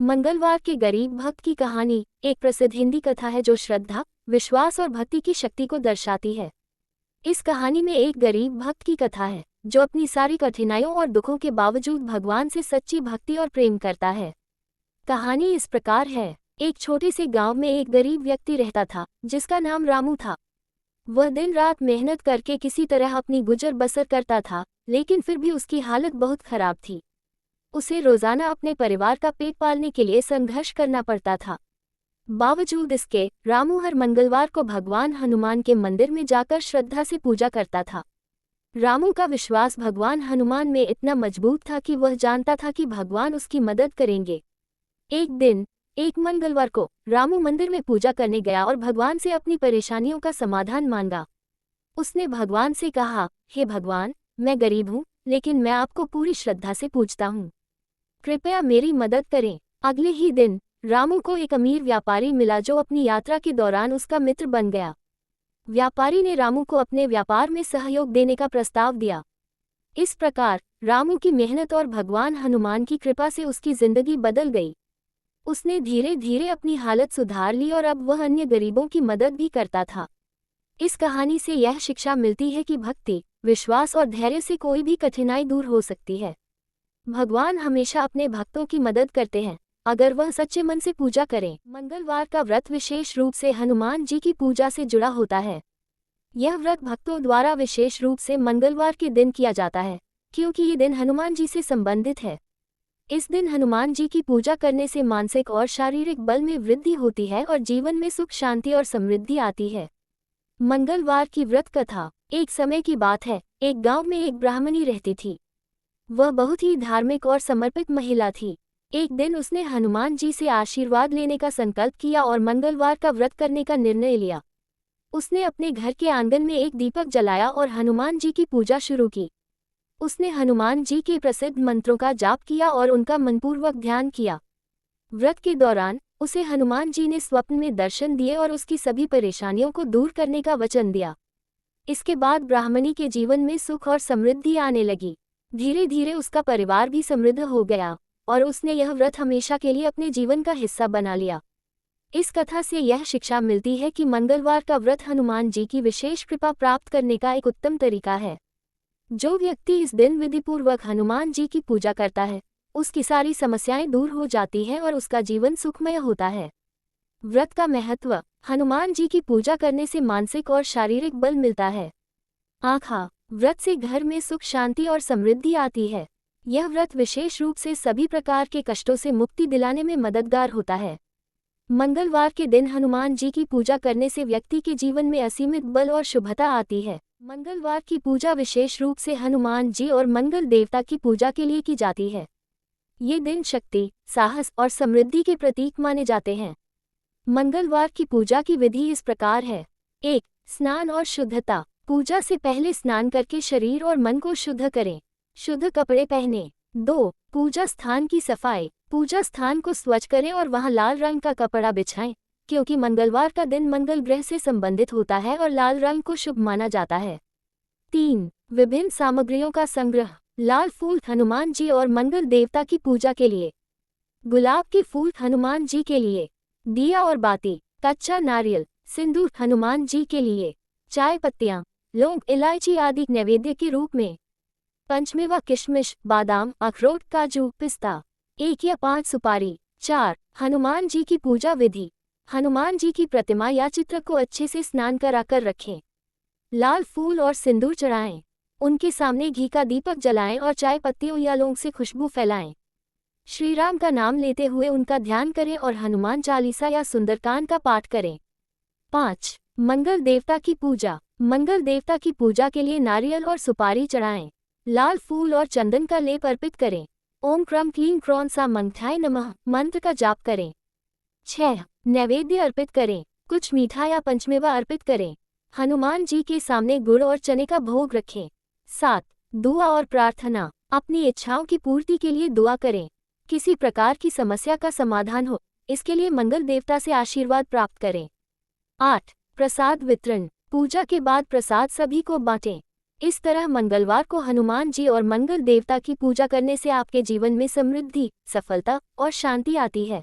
मंगलवार के गरीब भक्त की कहानी एक प्रसिद्ध हिंदी कथा है जो श्रद्धा, विश्वास और भक्ति की शक्ति को दर्शाती है। इस कहानी में एक गरीब भक्त की कथा है जो अपनी सारी कठिनाइयों और दुखों के बावजूद भगवान से सच्ची भक्ति और प्रेम करता है। कहानी इस प्रकार है। एक छोटे से गांव में एक गरीब व्यक्ति रहता था जिसका नाम रामू था। वह दिन रात मेहनत करके किसी तरह अपनी गुजर बसर करता था, लेकिन फिर भी उसकी हालत बहुत खराब थी। उसे रोजाना अपने परिवार का पेट पालने के लिए संघर्ष करना पड़ता था। बावजूद इसके रामू हर मंगलवार को भगवान हनुमान के मंदिर में जाकर श्रद्धा से पूजा करता था। रामू का विश्वास भगवान हनुमान में इतना मजबूत था कि वह जानता था कि भगवान उसकी मदद करेंगे। एक दिन एक मंगलवार को रामू मंदिर में पूजा करने गया और भगवान से अपनी परेशानियों का समाधान मांगा। उसने भगवान से कहा, हे भगवान, मैं गरीब हूँ, लेकिन मैं आपको पूरी श्रद्धा से पूजता हूँ, कृपया मेरी मदद करें। अगले ही दिन रामू को एक अमीर व्यापारी मिला जो अपनी यात्रा के दौरान उसका मित्र बन गया। व्यापारी ने रामू को अपने व्यापार में सहयोग देने का प्रस्ताव दिया। इस प्रकार रामू की मेहनत और भगवान हनुमान की कृपा से उसकी जिंदगी बदल गई। उसने धीरे धीरे अपनी हालत सुधार ली और अब वह अन्य गरीबों की मदद भी करता था। इस कहानी से यह शिक्षा मिलती है कि भक्ति, विश्वास और धैर्य से कोई भी कठिनाई दूर हो सकती है। भगवान हमेशा अपने भक्तों की मदद करते हैं, अगर वह सच्चे मन से पूजा करें। मंगलवार का व्रत विशेष रूप से हनुमान जी की पूजा से जुड़ा होता है। यह व्रत भक्तों द्वारा विशेष रूप से मंगलवार के दिन किया जाता है, क्योंकि ये दिन हनुमान जी से संबंधित है। इस दिन हनुमान जी की पूजा करने से मानसिक और शारीरिक बल में वृद्धि होती है और जीवन में सुख, शांति और समृद्धि आती है। मंगलवार की व्रत कथा। एक समय की बात है, एक गांव में एक ब्राह्मणी रहती थी। वह बहुत ही धार्मिक और समर्पित महिला थी। एक दिन उसने हनुमान जी से आशीर्वाद लेने का संकल्प किया और मंगलवार का व्रत करने का निर्णय लिया। उसने अपने घर के आंगन में एक दीपक जलाया और हनुमान जी की पूजा शुरू की। उसने हनुमान जी के प्रसिद्ध मंत्रों का जाप किया और उनका मनपूर्वक ध्यान किया। व्रत के दौरान उसे हनुमान जी ने स्वप्न में दर्शन दिए और उसकी सभी परेशानियों को दूर करने का वचन दिया। इसके बाद ब्राह्मणी के जीवन में सुख और समृद्धि आने लगी। धीरे धीरे उसका परिवार भी समृद्ध हो गया और उसने यह व्रत हमेशा के लिए अपने जीवन का हिस्सा बना लिया। इस कथा से यह शिक्षा मिलती है कि मंगलवार का व्रत हनुमान जी की विशेष कृपा प्राप्त करने का एक उत्तम तरीका है। जो व्यक्ति इस दिन विधिपूर्वक हनुमान जी की पूजा करता है, उसकी सारी समस्याएं दूर हो जाती हैं और उसका जीवन सुखमय होता है। व्रत का महत्व। हनुमान जी की पूजा करने से मानसिक और शारीरिक बल मिलता है। आँखा। व्रत से घर में सुख, शांति और समृद्धि आती है। यह व्रत विशेष रूप से सभी प्रकार के कष्टों से मुक्ति दिलाने में मददगार होता है। मंगलवार के दिन हनुमान जी की पूजा करने से व्यक्ति के जीवन में असीमित बल और शुभता आती है। मंगलवार की पूजा विशेष रूप से हनुमान जी और मंगल देवता की पूजा के लिए की जाती है। ये दिन शक्ति, साहस और समृद्धि के प्रतीक माने जाते हैं। मंगलवार की पूजा की विधि इस प्रकार है। 1. स्नान और शुद्धता। पूजा से पहले स्नान करके शरीर और मन को शुद्ध करें। शुद्ध कपड़े पहने। 2. पूजा स्थान की सफाई। पूजा स्थान को स्वच्छ करें और वहां लाल रंग का कपड़ा बिछाएं, क्योंकि मंगलवार का दिन मंगल ग्रह से संबंधित होता है और लाल रंग को शुभ माना जाता है। 3. विभिन्न सामग्रियों का संग्रह। लाल फूल हनुमान जी और मंगल देवता की पूजा के लिए। गुलाब के फूल हनुमान जी के लिए। दिया और बाती। कच्चा नारियल, सिंदूर हनुमान जी के लिए। चाय पत्तियां, लौंग, इलायची आदि नैवेद्य के रूप में। पंचमेवा किशमिश, बादाम, अखरोट, काजू, पिस्ता। 1 या 5 सुपारी। 4. हनुमान जी की पूजा विधि। हनुमान जी की प्रतिमा या चित्र को अच्छे से स्नान कराकर रखें। लाल फूल और सिंदूर चढ़ाएं। उनके सामने घी का दीपक जलाएं और चाय पत्तियों या लौंग से खुशबू फैलाएं। श्री राम का नाम लेते हुए उनका ध्यान करें और हनुमान चालीसा या सुंदरकांड का पाठ करें। 5. मंगल देवता की पूजा। मंगल देवता की पूजा के लिए नारियल और सुपारी चढ़ाएं। लाल फूल और चंदन का लेप अर्पित करें। ओम क्रम क्लीं क्रौं सा मंगथाय नमः मंत्र का जाप करें। 6. नैवेद्य अर्पित करें। कुछ मीठा या पंचमेवा अर्पित करें। हनुमान जी के सामने गुड़ और चने का भोग रखें। 7. दुआ और प्रार्थना। अपनी इच्छाओं की पूर्ति के लिए दुआ करें। किसी प्रकार की समस्या का समाधान हो, इसके लिए मंगल देवता से आशीर्वाद प्राप्त करें। 8. प्रसाद वितरण। पूजा के बाद प्रसाद सभी को बांटें। इस तरह मंगलवार को हनुमान जी और मंगल देवता की पूजा करने से आपके जीवन में समृद्धि, सफलता और शांति आती है।